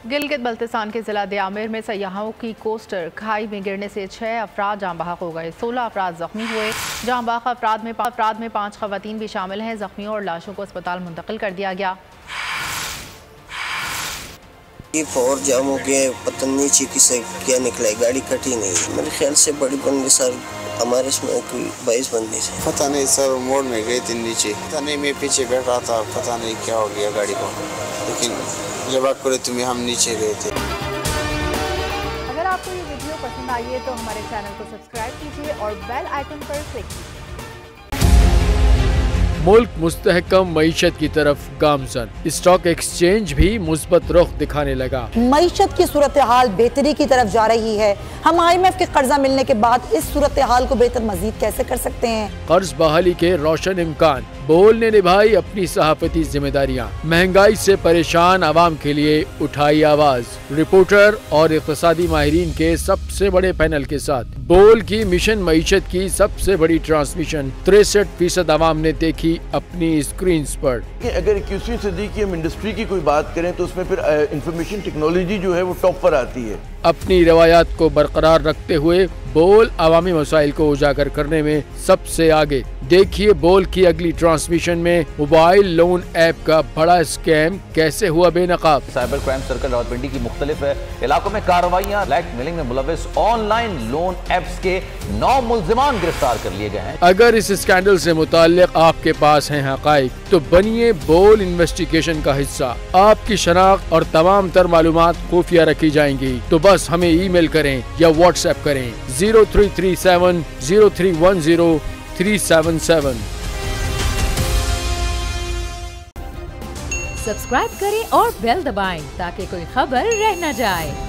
गिलगित बल्तिस्तान के जिला दियामिर में सयाहों की कोस्टर खाई में गिरने से 6 अफराद जाँ बहक हो गए, 16 अफराद जख्मी हुए। जाँ बहक अफराद में 5 खवातीन भी शामिल हैं। जख्मियों और लाशों को अस्पताल मुंतकिल कर दिया गया। और जाम हो गया, पता नीचे किसे क्या निकला, गाड़ी कटी नहीं। मेरे ख्याल से बड़ी बंदी सर हमारे इसमें कोई 22 बंदी से, पता नहीं सर मोड़ में गए थे नीचे, पता नहीं मैं पीछे बैठ रहा था, पता नहीं क्या हो गया गाड़ी को, लेकिन जब आप करे तुम्हें हम नीचे गए थे। अगर आपको ये वीडियो पसंद आई है तो हमारे चैनल को सब्सक्राइब कीजिए और बेल आइकन पर क्लिक कीजिए। मुल्क मुस्तहकम मईशत की तरफ गामजन, स्टॉक एक्सचेंज भी मुस्बत रुख दिखाने लगा। मईशत की सूरत हाल बेहतरी की तरफ जा रही है। हम IMF के कर्जा मिलने के बाद इस सूरत हाल को बेहतर मजीद कैसे कर सकते हैं? कर्ज बहाली के रोशन इम्कान, बोल ने निभाई अपनी सहाफती जिम्मेदारियां, महंगाई से परेशान आवाम के लिए उठाई आवाज। रिपोर्टर और इक़्तिसादी माहिरीन के सबसे बड़े पैनल के साथ बोल की मिशन मईशत की सबसे बड़ी ट्रांसमिशन 63% आवाम ने देखी अपनी स्क्रीन पर। अगर 21वीं सदी की हम इंडस्ट्री की कोई बात करें तो उसमें फिर इंफॉर्मेशन टेक्नोलॉजी जो है वो टॉप पर आती है। अपनी रवायात को बरकरार रखते हुए बोल अवामी मसाइल को उजागर करने में सबसे आगे। देखिए बोल की अगली ट्रांसमिशन में मोबाइल लोन ऐप का बड़ा स्कैम कैसे हुआ बेनकाब। साइबर क्राइम सर्कल रावलपिंडी की मुख्तलिफ इलाकों में कार्रवाइयाँ, ब्लैकमेलिंग में मुलविस ऑनलाइन लोन ऐप्स के 9 मुल्जिमान गिरफ्तार कर लिए गए हैं। अगर इस स्कैंडल से मुताल्लिक आपके पास हैं हकाइक तो बनिए बोल इन्वेस्टिगेशन का हिस्सा। आपकी शनाख्त और तमाम तर मालूमात खुफिया रखी जाएंगी, तो बस हमें ईमेल करें या व्हाट्सएप करें 0337 0310 377। सब्सक्राइब करें और बेल दबाएं ताकि कोई खबर रह न जाए।